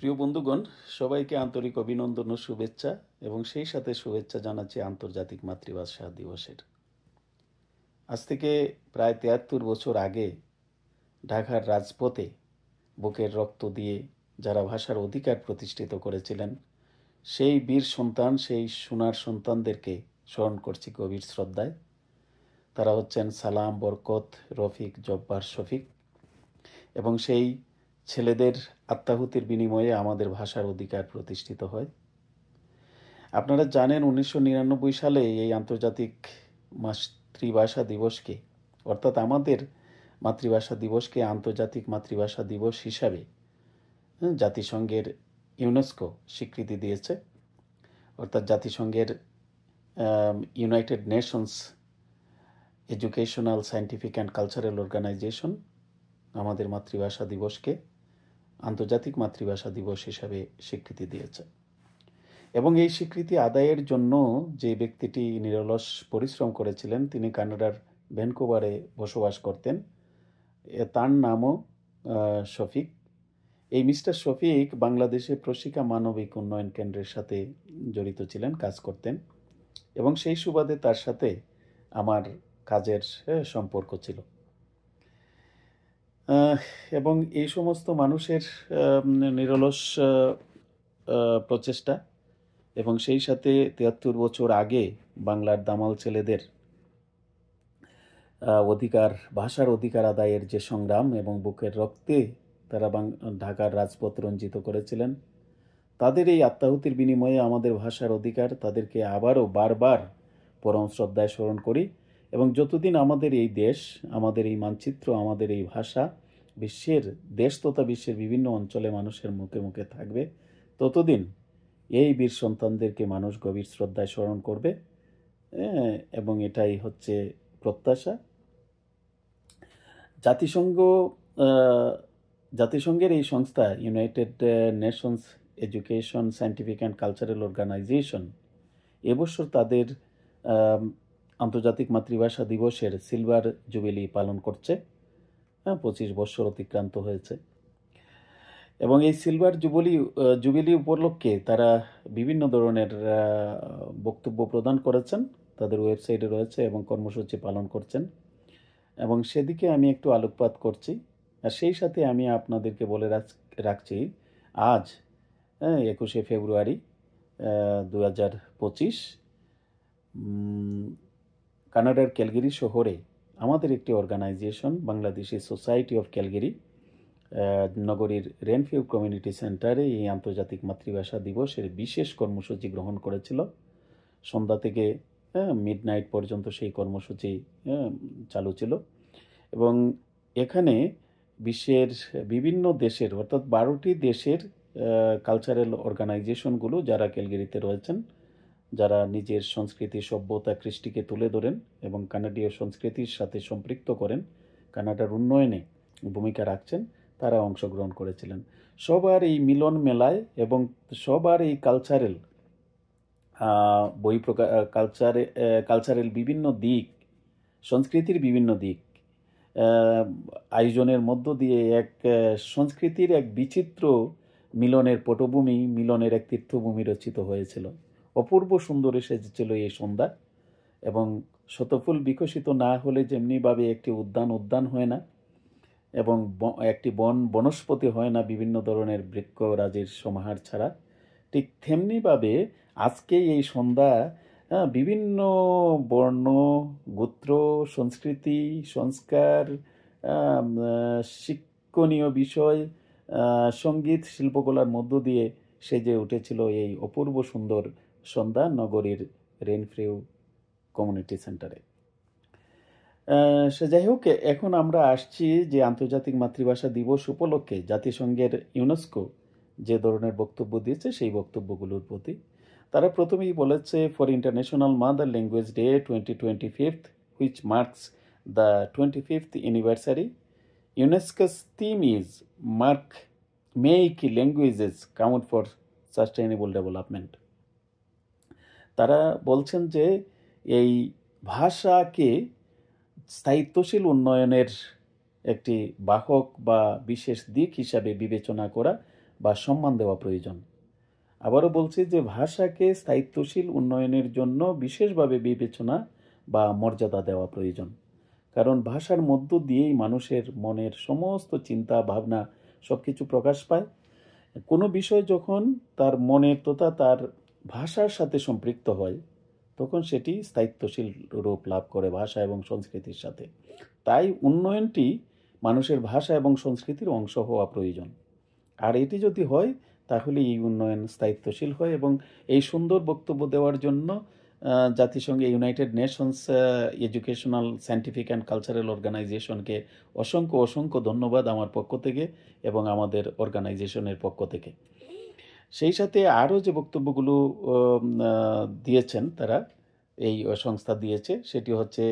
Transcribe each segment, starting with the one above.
প্রিয় বন্ধুগণ, সবাইকে আন্তরিক অভিনন্দন ও শুভেচ্ছা এবং সেই সাথে শুভেচ্ছা জানাচ্ছি আন্তর্জাতিক মাতৃভাষা দিবসের। আজ থেকে প্রায় ৭৩ বছর আগে ঢাকার রাজপথে বুকের রক্ত দিয়ে যারা ভাষার অধিকার প্রতিষ্ঠিত করেছিলেন, সেই বীর সন্তান, সেই সোনার সন্তানদেরকে স্মরণ করছি গভীর শ্রদ্ধায়। তারা হচ্ছেন সালাম, বরকত, রফিক, জব্বার, শফিক এবং সেই ছেলেদের আত্মাহুতির বিনিময়ে আমাদের ভাষার অধিকার প্রতিষ্ঠিত হয়। আপনারা জানেন 1999 সালে এই আন্তর্জাতিক মাতৃভাষা দিবসকে, অর্থাৎ আমাদের মাতৃভাষা দিবসকে আন্তর্জাতিক মাতৃভাষা দিবস হিসাবে জাতিসংঘের ইউনেস্কো স্বীকৃতি দিয়েছে। অর্থাৎ জাতিসংঘের United Nations Educational, Scientific and Cultural Organization আমাদের মাতৃভাষা দিবসকে আন্তর্জাতিক মাতৃভাষা দিবস হিসাবে স্বীকৃতি দিয়েছে। এবং এই স্বীকৃতি আদায়ের জন্য যে ব্যক্তিটি নিরলস পরিশ্রম করেছিলেন, তিনি কানাডার ভ্যানকুভারে বসবাস করতেন। তার নামও শফিক। এই মিস্টার শফিক বাংলাদেশে প্রশিকা মানবিক উন্নয়ন কেন্দ্রের সাথে জড়িত ছিলেন, কাজ করতেন এবং সেই সুবাদে তার সাথে আমার কাজের সম্পর্ক ছিল। এবং এই সমস্ত মানুষের নিরলস প্রচেষ্টা এবং সেই সাথে ৭৩ বছর আগে বাংলার দামাল ছেলেদের অধিকার, ভাষার অধিকার আদায়ের যে সংগ্রাম এবং বুকের রক্তে তারা ঢাকার রাজপথ রঞ্জিত করেছিলেন, তাদের এই আত্মাহুতির বিনিময়ে আমাদের ভাষার অধিকার, তাদেরকে আবারও বারবার পরম শ্রদ্ধায় স্মরণ করি। এবং যতদিন আমাদের এই দেশ, আমাদের এই মানচিত্র, আমাদের এই ভাষা বিশ্বের দেশ তথা বিশ্বের বিভিন্ন অঞ্চলে মানুষের মুখে মুখে থাকবে, ততদিন এই বীর সন্তানদেরকে মানুষ গভীর শ্রদ্ধায় স্মরণ করবে এবং এটাই হচ্ছে প্রত্যাশা। জাতিসংঘের এই সংস্থা United Nations Education, Scientific and Cultural Organization এবছর তাদের আন্তর্জাতিক মাতৃভাষা দিবসের সিলভার জুবিলি পালন করছে। 25 বছর অতিক্রান্ত হয়েছে এবং এই সিলভার জুবিলি উপলক্ষে তারা বিভিন্ন ধরনের বক্তব্য প্রদান করেছেন, তাদের ওয়েবসাইটে রয়েছে এবং কর্মসূচি পালন করছেন এবং সেদিকে আমি একটু আলোকপাত করছি। আর সেই সাথে আমি আপনাদেরকে বলে রাখছি, আজ 21শে ফেব্রুয়ারি 2025 কানাডার ক্যালগেরি শহরে আমাদের একটি organization, Bangladeshi society of Calgary নগরীর রেনফিউ কমিউনিটি সেন্টারে এই আন্তর্জাতিক মাতৃভাষা দিবসের বিশেষ কর্মসূচি গ্রহণ করেছিল। সন্ধ্যা থেকে মিডনাইট পর্যন্ত সেই কর্মসূচি চালু ছিল এবং এখানে বিশ্বের বিভিন্ন দেশের, অর্থাৎ 12টি দেশের কালচারাল অর্গানাইজেশনগুলো যারা ক্যালগেরিতে রয়েছেন, যারা নিজের সংস্কৃতি, সভ্যতা, কৃষ্টিকে তুলে ধরেন এবং কানাডীয় সংস্কৃতির সাথে সম্পৃক্ত করেন, কানাডার উন্নয়নে ভূমিকা রাখছেন, তারা অংশগ্রহণ করেছিলেন। সবার এই মিলন মেলায় এবং সবার এই কালচারাল কালচারাল বিভিন্ন দিক, সংস্কৃতির বিভিন্ন দিক আয়োজনের মধ্য দিয়ে এক সংস্কৃতির এক বিচিত্র মিলনের পটভূমি, মিলনের এক তীর্থভূমি রচিত হয়েছিল। অপূর্ব সুন্দর এসেছিল এই সন্ধ্যা এবং শতফুল বিকশিত না হলে যেমনিভাবে একটি উদ্যান হয় না এবং একটি বনস্পতি হয় না বিভিন্ন ধরনের বৃক্ষরাজির সমাহার ছাড়া, ঠিক তেমনিভাবে আজকে এই সন্ধ্যা বিভিন্ন বর্ণ, গোত্র, সংস্কৃতি, সংস্কার, শিক্ষণীয় বিষয়, সঙ্গীত, শিল্পকলার মধ্য দিয়ে সেজে উঠেছিল এই অপূর্ব সুন্দর সন্ধ্যা নগরীর রেনফিউ কমিউনিটি সেন্টারে। সে যাই হোক, এখন আমরা আসছি যে আন্তর্জাতিক মাতৃভাষা দিবস উপলক্ষে জাতিসংঘের ইউনেস্কো যে ধরনের বক্তব্য দিয়েছে সেই বক্তব্যগুলোর প্রতি। তারা প্রথমেই বলেছে, for international mother language day 2025 which marks the 25th anniversary, UNESCO's theme is make languages count for sustainable development. তারা বলছেন যে এই ভাষাকে স্থায়িত্বশীল উন্নয়নের একটি বাহক বা বিশেষ দিক হিসাবে বিবেচনা করা, বা সম্মান দেওয়া প্রয়োজন। আবারও বলছি যে ভাষাকে স্থায়িত্বশীল উন্নয়নের জন্য বিশেষভাবে বিবেচনা বা মর্যাদা দেওয়া প্রয়োজন। কারণ ভাষার মধ্য দিয়েই মানুষের মনের সমস্ত চিন্তা ভাবনা সব কিছু প্রকাশ পায়। কোনো বিষয় যখন তার মনের তথা তার ভাষার সাথে সম্পৃক্ত হয় তখন সেটি স্থায়িত্বশীল রূপ লাভ করে ভাষা এবং সংস্কৃতির সাথে। তাই উন্নয়নটি মানুষের ভাষা এবং সংস্কৃতির অংশ হওয়া প্রয়োজন। আর এটি যদি হয় তাহলে এই উন্নয়ন স্থায়িত্বশীল হয়। এবং এই সুন্দর বক্তব্য দেওয়ার জন্য জাতিসংঘে United Nations Educational Scientific and Cultural অর্গানাইজেশনকে অসংখ্য অসংখ্য ধন্যবাদ আমার পক্ষ থেকে এবং আমাদের অর্গানাইজেশনের পক্ষ থেকে। সেই সাথে আরও যে বক্তব্যগুলো দিয়েছেন তারা, এই সংস্থা দিয়েছে, সেটি হচ্ছে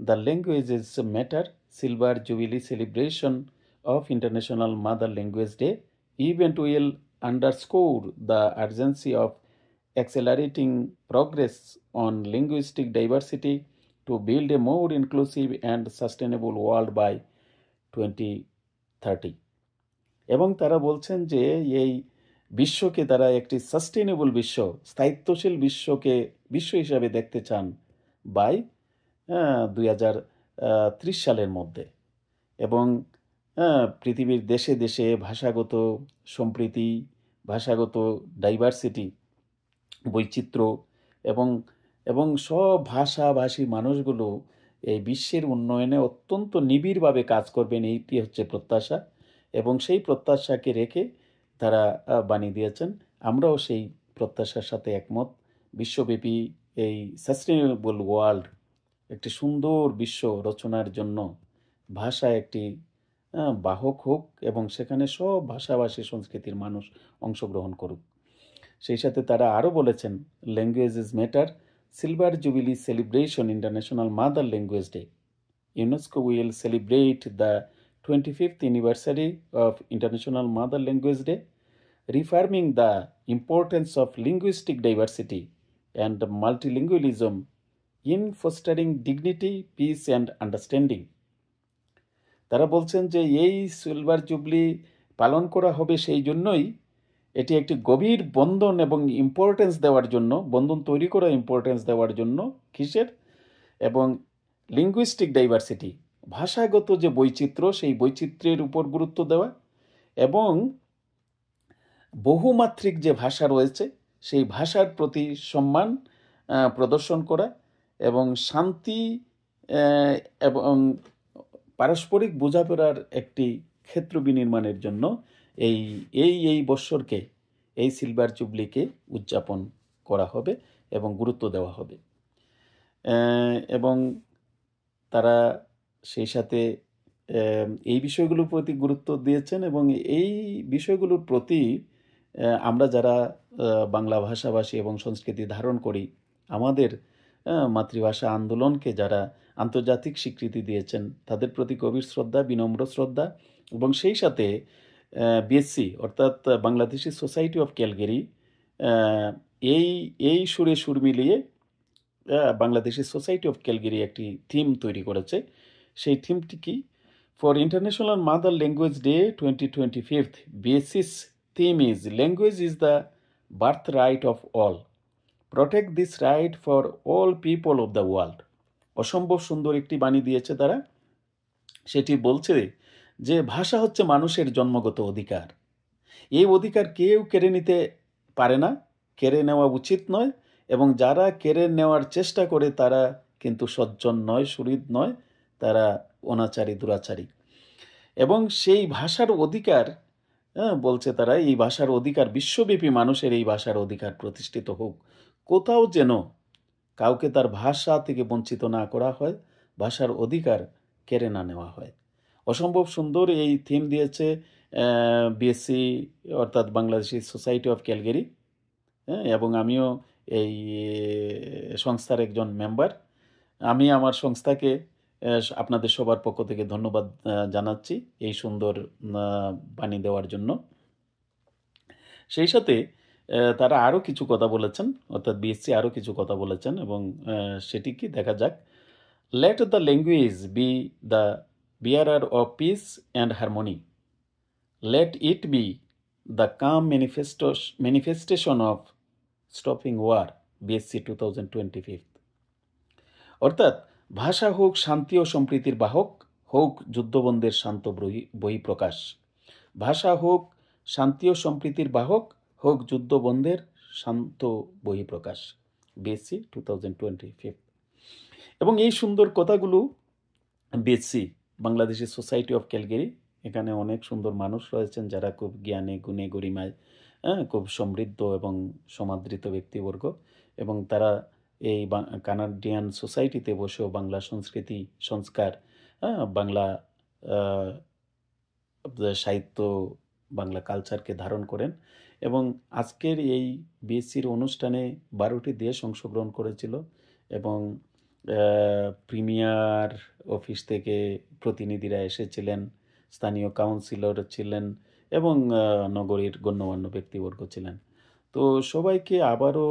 the languages matter silver jubilee celebration of international mother language day event will underscore the urgency of accelerating progress on linguistic diversity to build a more inclusive and sustainable world by 2030। এবং তারা বলছেন যে এই বিশ্বকে তারা একটি sustainable বিশ্ব, স্থায়িত্বশীল বিশ্ব হিসাবে দেখতে চান বাই 2030 সালের মধ্যে। এবং পৃথিবীর দেশে দেশে ভাষাগত সম্প্রীতি, ভাষাগত ডাইভার্সিটি, বৈচিত্র্য এবং সব ভাষাভাষী মানুষগুলো এই বিশ্বের উন্নয়নে অত্যন্ত নিবিড়ভাবে কাজ করবেন, এইটি হচ্ছে প্রত্যাশা। এবং সেই প্রত্যাশাকে রেখে তারা বাণী দিয়েছেন। আমরাও সেই প্রত্যাশার সাথে একমত। বিশ্বব্যাপী এই সাস্টেনেবল ওয়ার্ল্ড, একটি সুন্দর বিশ্ব রচনার জন্য ভাষা একটি বাহক হোক এবং সেখানে সব ভাষাভাষী সংস্কৃতির মানুষ অংশগ্রহণ করুক। সেই সাথে তারা আরও বলেছেন languages matter silver jubilee celebration international mother language day UNESCO will celebrate the 25th anniversary of International Mother Language Day, reaffirming the importance of linguistic diversity and multilingualism in fostering dignity, peace and understanding. তারা বলছেন যে এই silver jubilee পালন করা হবে সেই জন্যই, এটি একটি গভীর বন্ধন এবং ইম্পর্টেন্স দেওয়ার জন্য, বন্ধন তৈরি করা ইম্পর্টেন্স দেওয়ার জন্য কিসের, এবং লিঙ্গুইস্টিক ডাইভার্সিটি, ভাষাগত যে বৈচিত্র্য সেই বৈচিত্র্যের উপর গুরুত্ব দেওয়া এবং বহুমাত্রিক যে ভাষা রয়েছে সেই ভাষার প্রতি সম্মান প্রদর্শন করা এবং শান্তি এবং পারস্পরিক বোঝাপড়ার একটি ক্ষেত্র বিনির্মাণের জন্য এই বৎসরকে, এই সিলভার জুবলিকে উদযাপন করা হবে এবং গুরুত্ব দেওয়া হবে। এবং তারা সেই সাথে এই বিষয়গুলোর প্রতি গুরুত্ব দিয়েছেন এবং এই বিষয়গুলোর প্রতি আমরা যারা বাংলা ভাষাভাষী এবং সংস্কৃতি ধারণ করি, আমাদের মাতৃভাষা আন্দোলনকে যারা আন্তর্জাতিক স্বীকৃতি দিয়েছেন তাদের প্রতি গভীর শ্রদ্ধা, বিনম্র শ্রদ্ধা। এবং সেই সাথে বিএসসি অর্থাৎ বাংলাদেশি সোসাইটি অফ ক্যালগেরি এই সুরে সুর মিলিয়ে বাংলাদেশি সোসাইটি অফ ক্যালগেরি একটি থিম তৈরি করেছে। সেই থিমটি কি? For international mother language day 2025, বিএসসি's theme is language is the birthright of all. Protect this right for all people of the world. অসম্ভব সুন্দর একটি বাণী দিয়েছে তারা। সেটি বলছে যে ভাষা হচ্ছে মানুষের জন্মগত অধিকার। এই অধিকার কেউ কেড়ে নিতে পারে না, কেড়ে নেওয়া উচিত নয়। এবং যারা কেড়ে নেওয়ার চেষ্টা করে তারা কিন্তু সজ্জন নয়, সুহৃদ নয়, তারা অনাচারী, দুরাচারী। এবং সেই ভাষার অধিকার বলছে তারা, এই ভাষার অধিকার বিশ্বব্যাপী মানুষের এই ভাষার অধিকার প্রতিষ্ঠিত হোক। কোথাও যেন কাউকে তার ভাষা থেকে বঞ্চিত না করা হয়, ভাষার অধিকার কেড়ে না নেওয়া হয়। অসম্ভব সুন্দর এই থিম দিয়েছে বিএসসি অর্থাৎ বাংলাদেশি সোসাইটি অফ ক্যালগেরি। এবং আমিও এই সংস্থার একজন মেম্বার। আমি আমার সংস্থাকে আপনাদের সবার পক্ষ থেকে ধন্যবাদ জানাচ্ছি এই সুন্দর বাণী দেওয়ার জন্য। সেই সাথে তারা আরও কিছু কথা বলেছেন, অর্থাৎ বিএসসি আরও কিছু কথা বলেছেন এবং সেটি কি দেখা যাক। Let the language be the bearer of peace and harmony. Let it be the calm manifestation of stopping war, BSC 2025। অর্থাৎ ভাষা হোক শান্তি ও সম্প্রীতির বাহক, হোক যুদ্ধবন্ধের শান্ত বহিঃপ্রকাশ। ভাষা হোক শান্তি ও সম্প্রীতির বাহক, হোক যুদ্ধবন্ধের শান্ত বহিঃপ্রকাশ, বিএসসি 2025। এবং এই সুন্দর কথাগুলো বিএসসি বাংলাদেশের সোসাইটি অফ ক্যালগেরি, এখানে অনেক সুন্দর মানুষ রয়েছেন যারা খুব জ্ঞানে গুণে গরিমায় খুব সমৃদ্ধ এবং সমাদৃত ব্যক্তিবর্গ, এবং তারা এই কানাডিয়ান সোসাইটিতে বসেও বাংলা সংস্কৃতি, সংস্কার, বাংলা সাহিত্য, বাংলা কালচারকে ধারণ করেন। এবং আজকের এই বিএসসির অনুষ্ঠানে 12টি দেশ অংশগ্রহণ করেছিল, এবং প্রিমিয়ার অফিস থেকে প্রতিনিধিরা এসেছিলেন, স্থানীয় কাউন্সিলর ছিলেন, এবং নগরীর গণ্যমান্য ব্যক্তিবর্গ ছিলেন। তো সবাইকে আবারও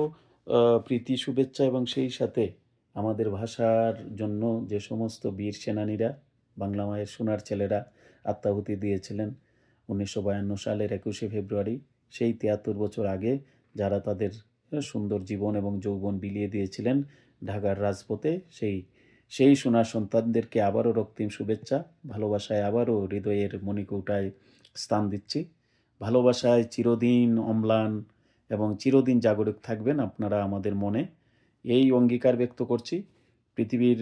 প্রীতি শুভেচ্ছা, এবং সেই সাথে আমাদের ভাষার জন্য যে সমস্ত বীর সেনানীরা, বাংলা মায়ের সোনার ছেলেরা আত্মাহুতি দিয়েছিলেন 1952 সালের 21শে ফেব্রুয়ারি, সেই 73 বছর আগে যারা তাদের সুন্দর জীবন এবং যৌবন বিলিয়ে দিয়েছিলেন ঢাকার রাজপথে, সেই সোনার সন্তানদেরকে আবারও রক্তিম শুভেচ্ছা, ভালোবাসায় আবারও হৃদয়ের মণিকৌটায় স্থান দিচ্ছি। ভালোবাসায় চিরদিন অম্লান এবং চিরদিন জাগরুক থাকবেন আপনারা আমাদের মনে, এই অঙ্গীকার ব্যক্ত করছি। পৃথিবীর